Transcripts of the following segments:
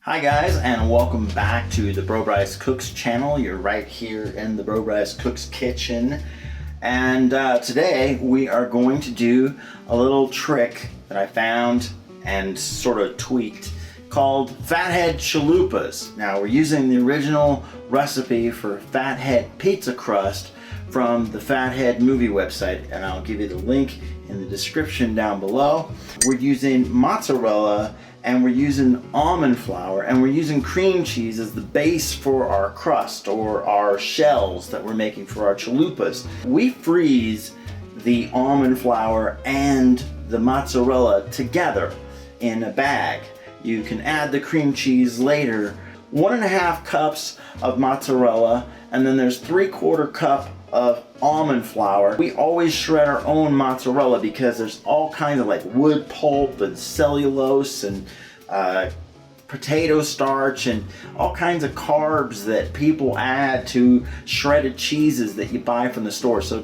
Hi guys, and welcome back to the BroBryceCooks channel. You're right here in the BroBryceCooks kitchen. And today we are going to do a little trick that I found and sort of tweaked called Fathead Chalupas. Now we're using the original recipe for Fathead Pizza Crust from the Fathead movie website, and I'll give you the link in the description down below. We're using mozzarella, and we're using almond flour, and we're using cream cheese as the base for our crust or our shells that we're making for our chalupas. We freeze the almond flour and the mozzarella together in a bag. You can add the cream cheese later. 1.5 cups of mozzarella, and then there's 3/4 cup of almond flour. We always shred our own mozzarella because there's all kinds of like wood pulp and cellulose and potato starch and all kinds of carbs that people add to shredded cheeses that you buy from the store. So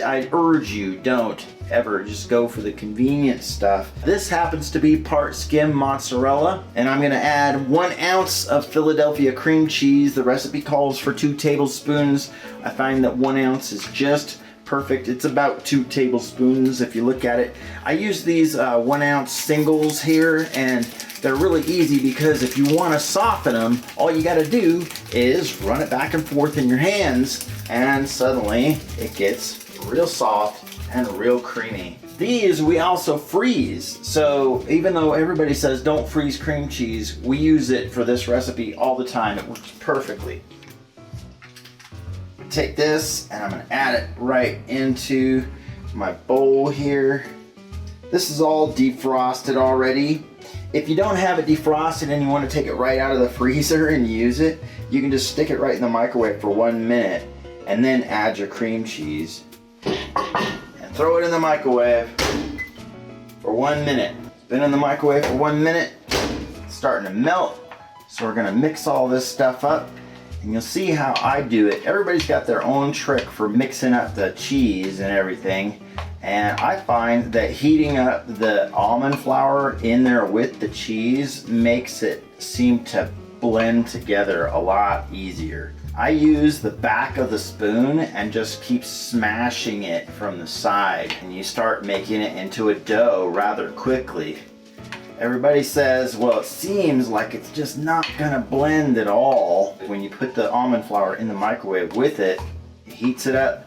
I urge you, don't ever just go for the convenient stuff. This happens to be part skim mozzarella, and I'm gonna add 1 ounce of Philadelphia cream cheese. The recipe calls for 2 tablespoons. I find that 1 ounce is just perfect. It's about 2 tablespoons if you look at it. I use these 1 ounce singles here, and they're really easy because if you want to soften them, all you got to do is run it back and forth in your hands, and suddenly it gets real soft and real creamy. These we also freeze, so even though everybody says don't freeze cream cheese, we use it for this recipe all the time. It works perfectly. Take this and I'm gonna add it right into my bowl here. This is all defrosted already. If you don't have it defrosted and you want to take it right out of the freezer and use it, you can just stick it right in the microwave for 1 minute and then add your cream cheese and throw it in the microwave for 1 minute. It's been in the microwave for 1 minute. It's starting to melt, so we're gonna mix all this stuff up. And you'll see how I do it. Everybody's got their own trick for mixing up the cheese and everything. And I find that heating up the almond flour in there with the cheese makes it seem to blend together a lot easier. I use the back of the spoon and just keep smashing it from the side. And you start making it into a dough rather quickly. Everybody says, well, it seems like it's just not gonna blend at all. When you put the almond flour in the microwave with it, it heats it up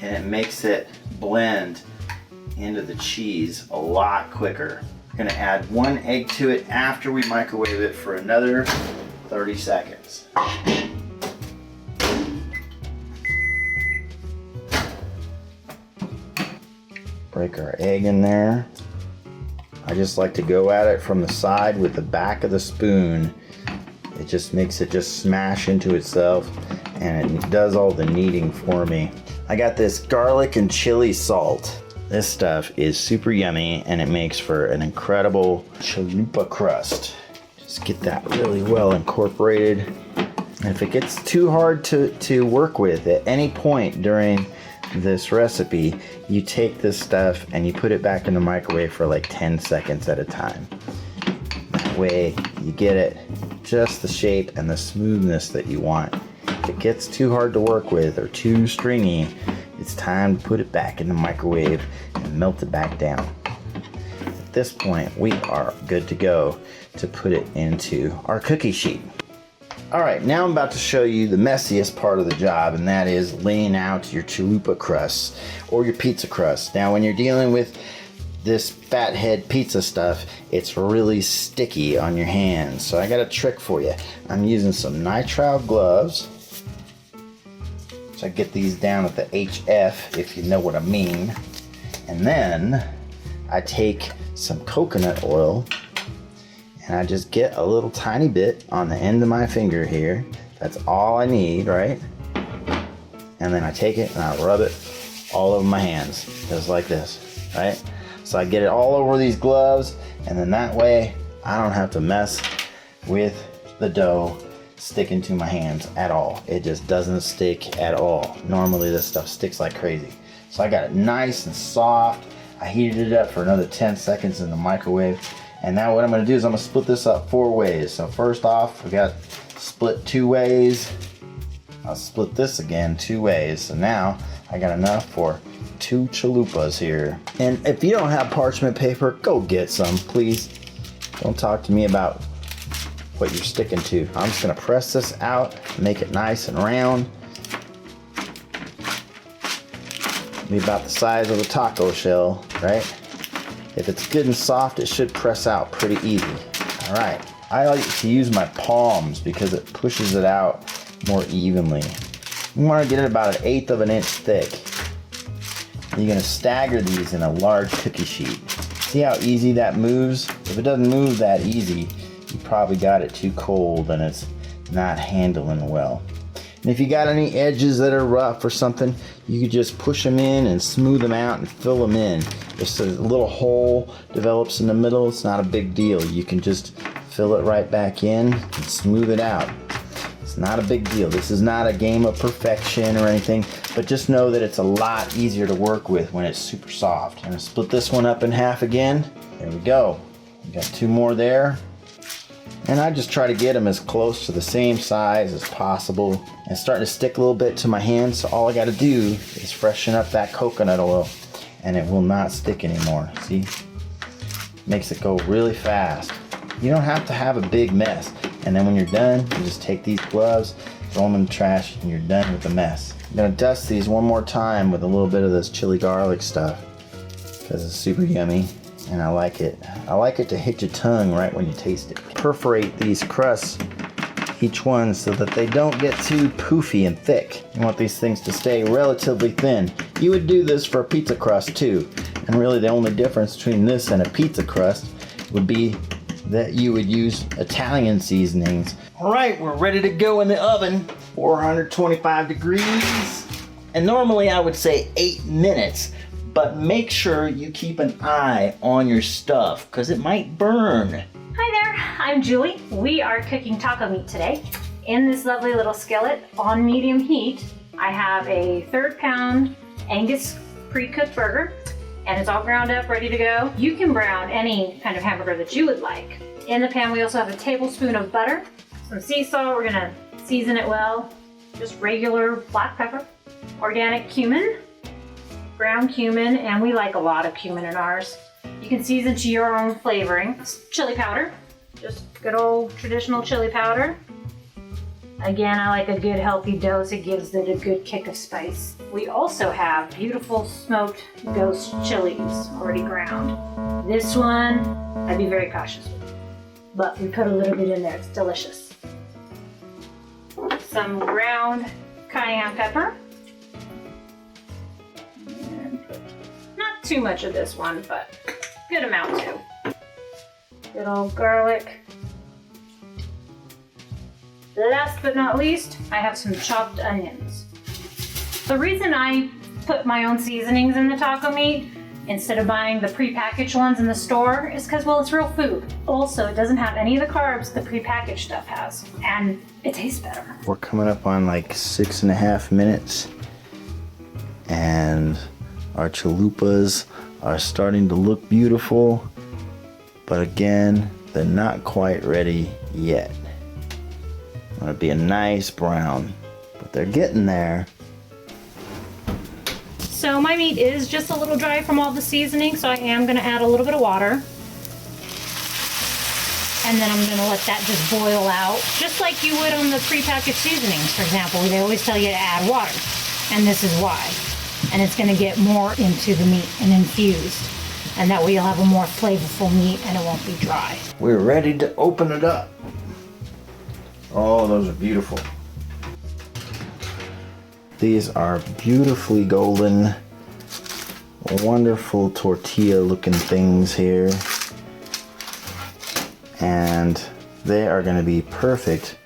and it makes it blend into the cheese a lot quicker. I'm gonna add 1 egg to it after we microwave it for another 30 seconds. Break our egg in there. I just like to go at it from the side with the back of the spoon. It just makes it just smash into itself, and it does all the kneading for me. I got this garlic and chili salt. This stuff is super yummy, and it makes for an incredible chalupa crust. Just get that really well incorporated. And if it gets too hard to work with at any point during this recipe, you take this stuff and you put it back in the microwave for like 10 seconds at a time. That way you get it just the shape and the smoothness that you want. If it gets too hard to work with or too stringy, it's time to put it back in the microwave and melt it back down. At this point, we are good to go to put it into our cookie sheet. Alright, now I'm about to show you the messiest part of the job, and that is laying out your chalupa crust or your pizza crust. Now when you're dealing with this Fathead pizza stuff, it's really sticky on your hands. So I got a trick for you. I'm using some nitrile gloves. So I get these down at the HF, if you know what I mean. And then I take some coconut oil and I just get a little tiny bit on the end of my finger here. That's all I need, right? And then I take it and I rub it all over my hands, just like this, right? So I get it all over these gloves, and then that way I don't have to mess with the dough sticking to my hands at all. It just doesn't stick at all. Normally this stuff sticks like crazy. So I got it nice and soft. I heated it up for another 10 seconds in the microwave, And now what I'm gonna do is I'm gonna split this up 4 ways. So first off, we got split 2 ways. I'll split this again 2 ways. So now I got enough for 2 chalupas here. And if you don't have parchment paper, go get some, please. Don't talk to me about what you're sticking to. I'm just gonna press this out, make it nice and round. Be about the size of a taco shell, right? If it's good and soft, it should press out pretty easy. All right, I like to use my palms because it pushes it out more evenly. You wanna get it about 1/8 of an inch thick. You're gonna stagger these in a large cookie sheet. See how easy that moves? If it doesn't move that easy, you probably got it too cold and it's not handling well. And if you got any edges that are rough or something, you could just push them in and smooth them out and fill them in. If a little hole develops in the middle, it's not a big deal. You can just fill it right back in and smooth it out. It's not a big deal. This is not a game of perfection or anything, but just know that it's a lot easier to work with when it's super soft. I'm gonna split this one up in half again. There we go. We got 2 more there. And I just try to get them as close to the same size as possible. And it's starting to stick a little bit to my hand, so all I gotta do is freshen up that coconut oil and it will not stick anymore. See? Makes it go really fast. You don't have to have a big mess. And then when you're done, you just take these gloves, throw them in the trash, and you're done with the mess. I'm gonna dust these one more time with a little bit of this chili garlic stuff because it's super yummy. And I like it. I like it to hit your tongue right when you taste it. Perforate these crusts, each one, so that they don't get too poofy and thick. You want these things to stay relatively thin. You would do this for a pizza crust too. And really the only difference between this and a pizza crust would be that you would use Italian seasonings. All right, we're ready to go in the oven. 425 degrees. And normally I would say 8 minutes. But make sure you keep an eye on your stuff because it might burn. Hi there, I'm Julie. We are cooking taco meat today. In this lovely little skillet on medium heat, I have a 1/3 pound Angus pre-cooked burger and it's all ground up, ready to go. You can brown any kind of hamburger that you would like. In the pan, we also have a tablespoon of butter, some sea salt, we're gonna season it well, just regular black pepper, organic cumin, ground cumin, and we like a lot of cumin in ours. You can season to your own flavoring. Chili powder, just good old traditional chili powder. Again, I like a good healthy dose. It gives it a good kick of spice. We also have beautiful smoked ghost chilies already ground. This one, I'd be very cautious with, but we put a little bit in there. It's delicious. Some ground cayenne pepper. Too much of this one, but good amount too. Good old garlic. Last but not least, I have some chopped onions. The reason I put my own seasonings in the taco meat instead of buying the prepackaged ones in the store is because, well, it's real food. Also, it doesn't have any of the carbs the prepackaged stuff has, and it tastes better. We're coming up on like 6.5 minutes, and our chalupas are starting to look beautiful, but again, they're not quite ready yet. Want to be a nice brown, but they're getting there. So my meat is just a little dry from all the seasoning, so I am going to add a little bit of water. And then I'm going to let that just boil out, just like you would on the prepackaged seasonings, for example. They always tell you to add water, and this is why. And it's going to get more into the meat and infused. And that way you'll have a more flavorful meat and it won't be dry. We're ready to open it up. Oh, those are beautiful. These are beautifully golden, wonderful tortilla looking things here. And they are going to be perfect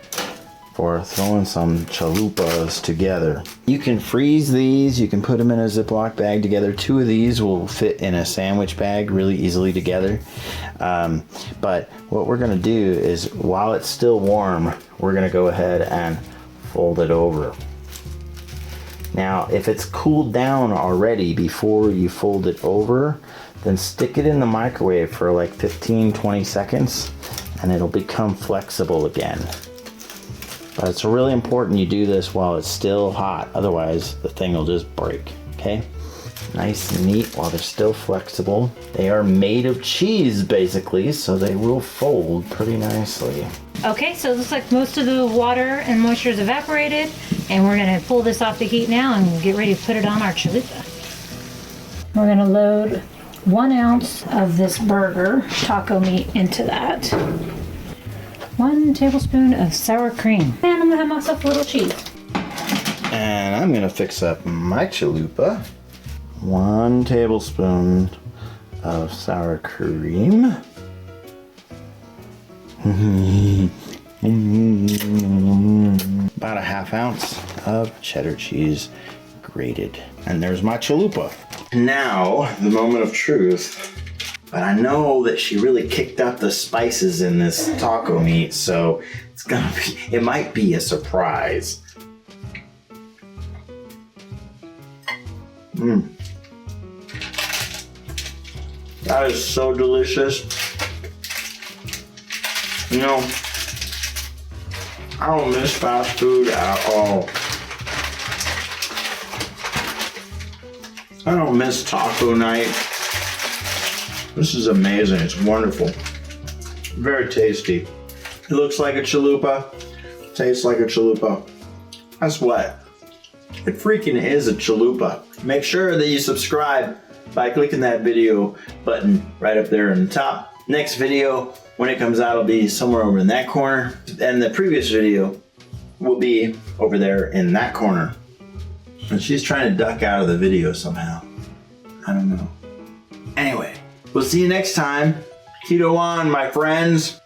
for throwing some chalupas together. You can freeze these, you can put them in a Ziploc bag together. 2 of these will fit in a sandwich bag really easily together. But what we're gonna do is, while it's still warm, we're gonna go ahead and fold it over. Now, if it's cooled down already before you fold it over, then stick it in the microwave for like 15-20 seconds and it'll become flexible again. But it's really important you do this while it's still hot, otherwise the thing will just break, okay? Nice and neat while they're still flexible. They are made of cheese basically, so they will fold pretty nicely. Okay, so it looks like most of the water and moisture is evaporated, and we're gonna pull this off the heat now and get ready to put it on our chalupa. We're gonna load 1 ounce of this burger taco meat into that. 1 tablespoon of sour cream. And I'm gonna have myself a little cheese. And I'm gonna fix up my chalupa. 1 tablespoon of sour cream. About a 1/2 ounce of cheddar cheese grated. And there's my chalupa. Now, the moment of truth. But I know that she really kicked up the spices in this taco meat, so it might be a surprise. That is so delicious. You know, I don't miss fast food at all. I don't miss taco night. This is amazing. It's wonderful. Very tasty. It looks like a chalupa. Tastes like a chalupa. Guess what? It freaking is a chalupa. Make sure that you subscribe by clicking that video button right up there in the top. Next video, when it comes out, will be somewhere over in that corner. And the previous video will be over there in that corner. And she's trying to duck out of the video somehow. I don't know. Anyway, we'll see you next time. Keto on, my friends.